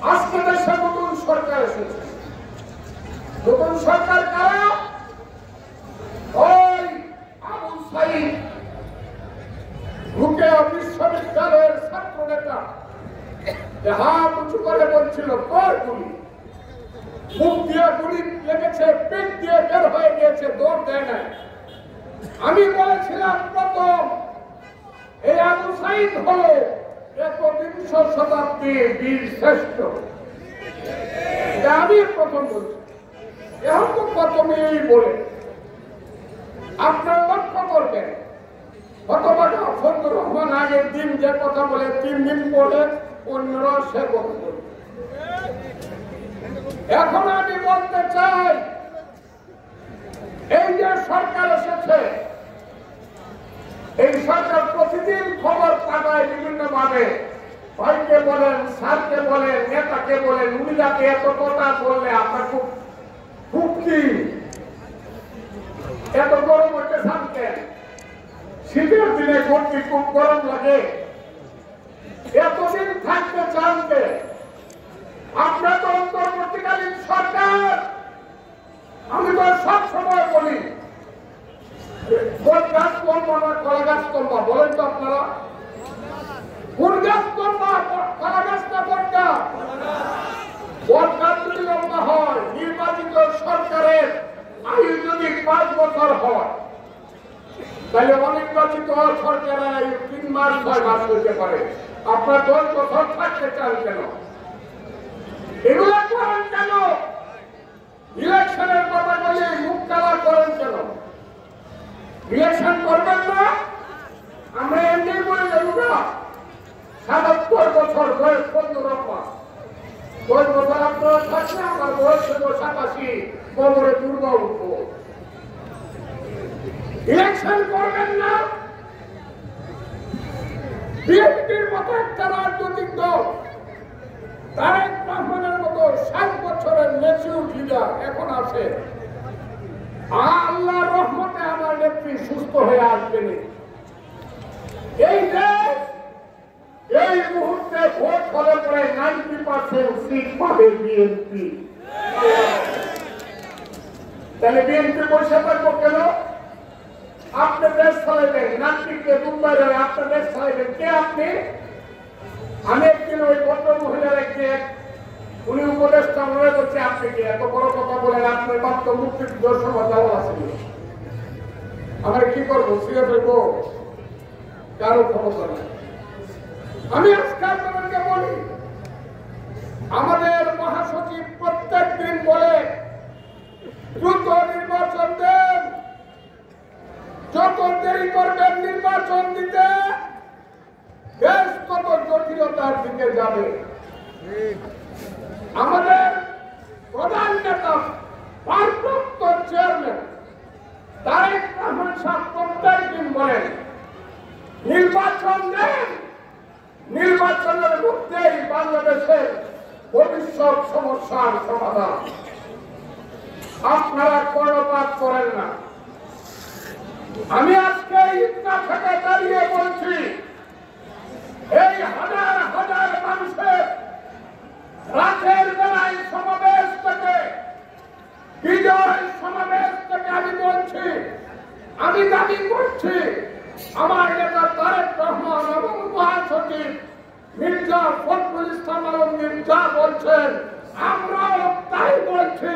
আজকে দেশে নতুন সরকার এসেছে। নতুন সরকার কারা? ওই আবু সাইদ রুকেয়া বিশ্ববিদ্যালয়ের ছাত্র নেতা হাত উঁচু করে বলছিল কর গুলি, মুখ দিয়ে গুলি লেগেছে, পেট দিয়ে বের হয়ে গিয়েছে, দৌড় দেয় নাই। আমি বলেছিলাম প্রথম এই আবু সাইদ হলো ১বিংশ শতাব্দীর বীর শ্রেষ্ঠ। আমি প্রথম বলছি, এখন তো প্রথমেই বলে আপনারা লক্ষ্য করবেন হতবাগা ফজলুর রহমান আগের দিন যে কথা বলে ৩ দিন পরে অন্যরা সে কথা বলে। এখন আমি বলতে চাই এই যে সরকার এসেছে, এই সরকার প্রতিদিন খবর পাঠায় বিভিন্ন ভাবে, ভাইকে বলেন, স্যারকে বলেন, নেতাকে বলেন, উনি যাতে এত কথা বললে আপনার খুব খুব কি এত গরম হচ্ছে শান্তেন, শীতের দিনে ঘুরতে খুব গরম লাগে, এতদিন থাকতে চানতে আপনার তো অন্তর্বর্তীকালীন সরকার। আমি তো সব সময় বলি কোন গাছ করবো না কলা গাছ করবো, বলেন তো আপনারা কোন গাছ করবো? কলা গাছ না বট গাছ? বট গাছ যদি লম্বা হয়, নির্বাচিত সরকারের আয়ু যদি ৫ বছর হয়, তাহলে অনির্বাচিত সরকারের আয়ু ৩ মাস ৬ মাস হতে পারে। আপনার ১০ বছর থাকতে চান কেন? এগুলো করেন কেন? ইলেকশনের কথা বলে মুখ কালা করেন কেন? ইলেকশন করবেন না? আমরা এমনি বলে দেবো না ৭৭ বছর বয়স ১৫ রকম ১০ বছর আপনারা থাকলে আমার বয়স হল ৮৭, কোমরে দুর্বল উঠবো। ইলেকশন করবেন না? বিএনপির মতো একটা রাজনৈতিক দল, তারেক রহমানের মতো ৬০ বছরের ম্যাচিউর লিডার এখন আছে। আল্লাহর রহমতে আমার নেত্রী সুস্থ হয়ে আসবেন। এই দেশ এই মুহূর্তে ভোট হলে পরে 90% সিট পাবে বিএনপি। তাহলে বিএনপি বসে থাকবো কেন? আপনি দেশ চালাইবেন, নাগরিককে মুম্বাই আপনার দেশ চালাইবেন কে? আপনি? আমি একদিন ওই ভদ্র মহিলার একদিন উনি উপদেষ্টা মনে করছে আপনি কি এত বড় কথা বলেন? আপনার মাত্র মুক্তিযুদ্ধ সময় দেওয়া আছে, আমরা কি করবো? ছিঁড়ে ফেলবো? কারো ক্ষমতা নেই। আমি আজকে আপনাদেরকে বলি, আমাদের মহাসচিব প্রত্যেক দিন বলে দ্রুত নির্বাচন দেন, যত দেরি করবেন নির্বাচন দিতে দেশ তত জটিলতার দিকে যাবে। আমাদের প্রধান নেতা ভারপ্রাপ্ত চেয়ারম্যান তারেক রহমান সাহেব প্রত্যেক দিন বলেন নির্বাচন দেন, নির্বাচনের মধ্যেই বাংলাদেশের ভবিষ্যৎ সমস্যার সমাধান। আপনারা কর্ণপাত করেন না। আমি আজকে ইটনা থেকে দাঁড়িয়ে বলছি, এই হাজার হাজার মানুষের রাতের বেলায় সমাবেশ থেকে, বিজয় সমাবেশ থেকে আমি বলছি, আমি দাবি করছি আমার নেতা তারেক রহমান এবং মহাসচিব মির্জা ফখরুল ইসলাম আলমগীর যা বলছেন আমরাও তাই বলছি।